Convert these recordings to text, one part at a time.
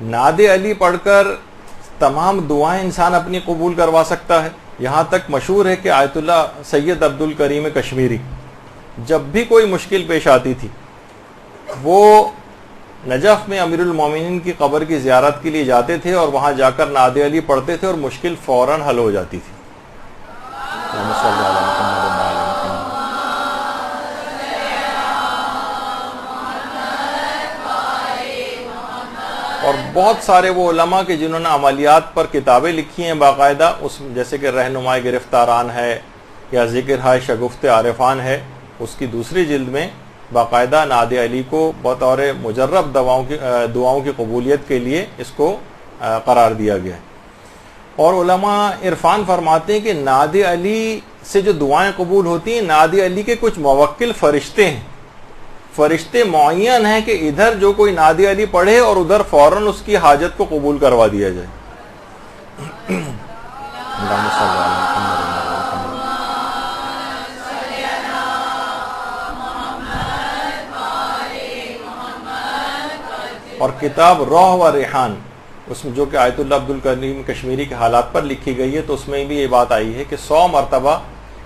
ناد علی پڑھ کر تمام دعائیں انسان اپنی قبول کروا سکتا ہے. یہاں تک مشہور ہے کہ آیت اللہ سید عبد الکریم کشمیری جب بھی کوئی مشکل پیش آتی تھی وہ نجف میں امیر المومنین کی قبر کی زیارت کے لیے جاتے تھے اور وہاں جا کر ناد علی پڑھتے تھے اور مشکل فوراً حل ہو جاتی تھی. اور بہت سارے وہ علماء کے جنہوں نے عملیات پر کتابیں لکھی ہیں باقاعدہ، اس جیسے کہ رہنمائے گرفتاران ہے یا ذکر ہے شگفت عارفان ہے، اس کی دوسری جلد میں باقاعدہ ناد علی کو بطور مجرب دعاؤں کی قبولیت کے لیے اس کو قرار دیا گیا ہے. اور علماء عرفان فرماتے ہیں کہ ناد علی سے جو دعائیں قبول ہوتی ہیں، ناد علی کے کچھ موکل فرشتے ہیں، فرشتے معین ہیں کہ ادھر جو کوئی ناد علی پڑھے اور ادھر فوراً اس کی حاجت کو قبول کروا دیا جائے. اور کتاب روح و ریحان اس میں جو کہ آیت اللہ عبد الکریم کشمیری کے حالات پر لکھی گئی ہے، تو اس میں بھی یہ بات آئی ہے کہ 100 مرتبہ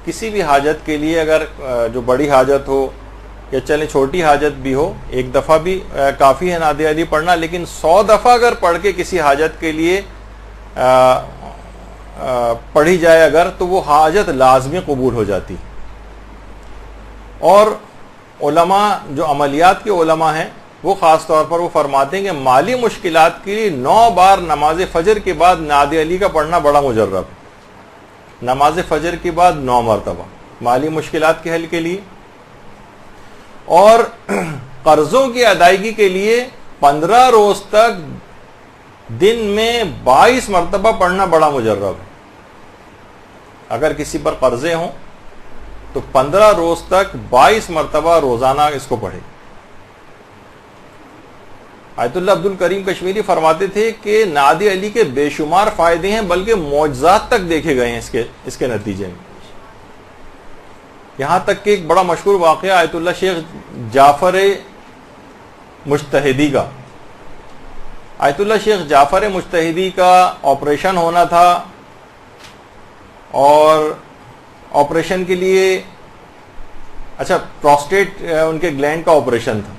کسی بھی حاجت کے لیے، اگر جو بڑی حاجت ہو یا چلے چھوٹی حاجت بھی ہو، ایک دفعہ بھی کافی ہے ناد علی پڑھنا، لیکن 100 دفعہ اگر پڑھ کے کسی حاجت کے لیے پڑھی جائے اگر، تو وہ حاجت لازمی قبول ہو جاتی. اور علماء جو عملیات کے علماء ہیں وہ خاص طور پر وہ فرماتے ہیں کہ مالی مشکلات کے لیے 9 بار نماز فجر کے بعد ناد علی کا پڑھنا بڑا مجرب. نماز فجر کے بعد 9 مرتبہ مالی مشکلات کے حل کے لیے. اور قرضوں کی ادائیگی کے لیے 15 روز تک دن میں 22 مرتبہ پڑھنا بڑا مجرب ہے. اگر کسی پر قرضے ہوں تو 15 روز تک 22 مرتبہ روزانہ اس کو پڑھے. آیت اللہ عبد الکریم کشمیری فرماتے تھے کہ ناد علی کے بے شمار فائدے ہیں، بلکہ معجزات تک دیکھے گئے ہیں اس کے نتیجے میں. یہاں تک کہ ایک بڑا مشہور واقعہ آیت اللہ شیخ جعفر مجتہدی کا. آیت اللہ شیخ جعفر مجتہدی کا آپریشن ہونا تھا، اور آپریشن کے لیے پروسٹیٹ ان کے گلینڈ کا آپریشن تھا.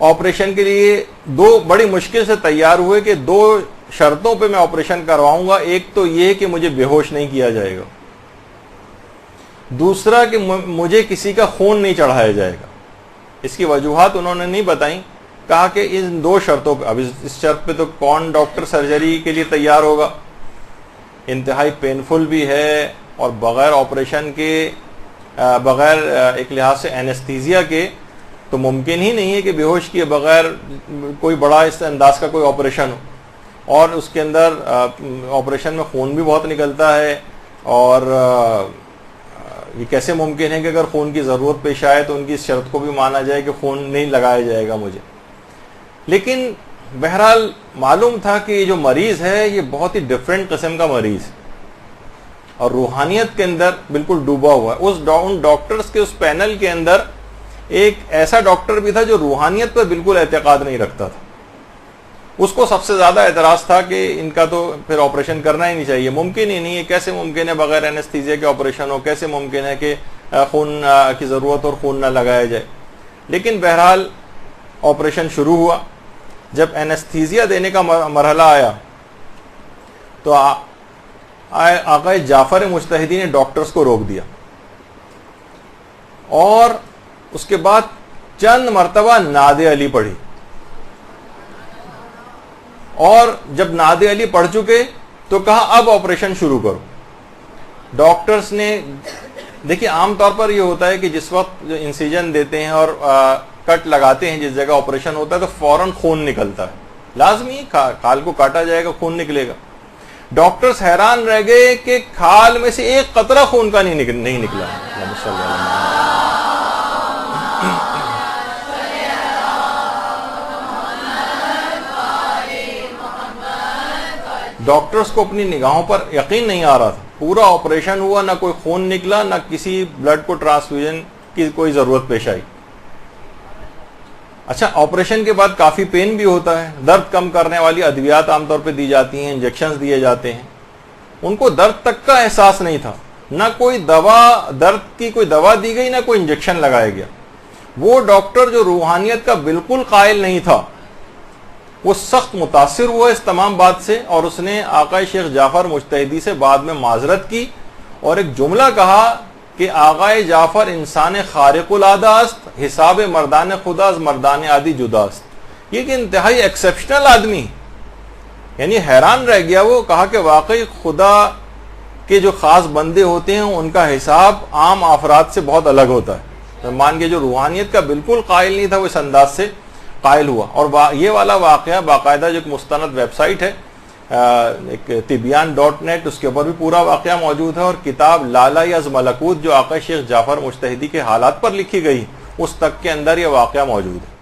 آپریشن کے لیے 2 بڑی مشکل سے تیار ہوئے کہ 2 شرطوں پہ میں آپریشن کرواؤں گا. ایک تو یہ کہ مجھے بے ہوش نہیں کیا جائے گا، دوسرا کہ مجھے کسی کا خون نہیں چڑھایا جائے گا. اس کی وجوہات انہوں نے نہیں بتائیں. کہا کہ ان 2 شرطوں پہ، اب اس شرط پہ تو کون ڈاکٹر سرجری کے لیے تیار ہوگا، انتہائی پینفل بھی ہے، اور بغیر آپریشن کے، بغیر ایک لحاظ سے اینستھیزیا کے تو ممکن ہی نہیں ہے کہ بے ہوش کیے بغیر کوئی بڑا اس انداز کا کوئی آپریشن ہو. اور اس کے اندر آپریشن میں خون بھی بہت نکلتا ہے، اور یہ کیسے ممکن ہے کہ اگر خون کی ضرورت پیش آئے تو ان کی اس شرط کو بھی مانا جائے کہ خون نہیں لگایا جائے گا مجھے. لیکن بہرحال معلوم تھا کہ یہ جو مریض ہے یہ بہت ہی ڈفرینٹ قسم کا مریض ہے، اور روحانیت کے اندر بالکل ڈوبا ہوا ہے. ان ڈاکٹرز کے اس پینل کے اندر ایک ایسا ڈاکٹر بھی تھا جو روحانیت پر بالکل اعتقاد نہیں رکھتا تھا. اس کو سب سے زیادہ اعتراض تھا کہ ان کا تو پھر آپریشن کرنا ہی نہیں چاہیے، ممکن ہی نہیں ہے، کیسے ممکن ہے بغیر اینستھیزیا کے آپریشن ہو، کیسے ممکن ہے کہ خون کی ضرورت اور خون نہ لگایا جائے. لیکن بہرحال آپریشن شروع ہوا. جب اینستھیزیا دینے کا مرحلہ آیا تو آقا جعفر مجتہدی نے ڈاکٹرز کو روک دیا، اور اس کے بعد چند مرتبہ ناد علی پڑھی. اور جب ناد علی پڑھ چکے تو کہا اب آپریشن شروع کرو. ڈاکٹرز نے دیکھیے عام طور پر یہ ہوتا ہے کہ جس وقت انسیجن دیتے ہیں اور کٹ لگاتے ہیں جس جگہ آپریشن ہوتا ہے تو فوراً خون نکلتا ہے، لازمی کھال کو کاٹا جائے گا، خون نکلے گا. ڈاکٹرز حیران رہ گئے کہ کھال میں سے ایک قطرہ خون کا نہیں نکلا. ڈاکٹرز کو اپنی نگاہوں پر یقین نہیں آ رہا تھا. پورا آپریشن ہوا، نہ کوئی خون نکلا، نہ کسی بلڈ کو ٹرانسفیوژن کی کوئی ضرورت پیش آئی. اچھا، آپریشن کے بعد کافی پین بھی ہوتا ہے، درد کم کرنے والی ادویات عام طور پہ دی جاتی ہیں، انجیکشنز دیے جاتے ہیں. ان کو درد تک کا احساس نہیں تھا، نہ کوئی دوا، درد کی کوئی دوا دی گئی، نہ کوئی انجیکشن لگایا گیا. وہ ڈاکٹر جو روحانیت کا بالکل قائل نہیں تھا، وہ سخت متاثر ہوا اس تمام بات سے، اور اس نے آقا شیخ جعفر مجتہدی سے بعد میں معذرت کی اور ایک جملہ کہا کہ آقا جعفر انسان خارق العادہ است، حساب مردان خدا از مردان عادی جداست. یہ کہ انتہائی ایکسیپشنل آدمی، یعنی حیران رہ گیا وہ. کہا کہ واقعی خدا کے جو خاص بندے ہوتے ہیں ان کا حساب عام افراد سے بہت الگ ہوتا ہے. مان کے جو روحانیت کا بالکل قائل نہیں تھا وہ اس انداز سے قائل ہوا. اور یہ والا واقعہ باقاعدہ جو ایک مستند ویب سائٹ ہے ایک طبیان.net، اس کے اوپر بھی پورا واقعہ موجود ہے. اور کتاب لالائی از ملکوت جو آقا شیخ جعفر مجتہدی کے حالات پر لکھی گئی، اس تک کے اندر یہ واقعہ موجود ہے.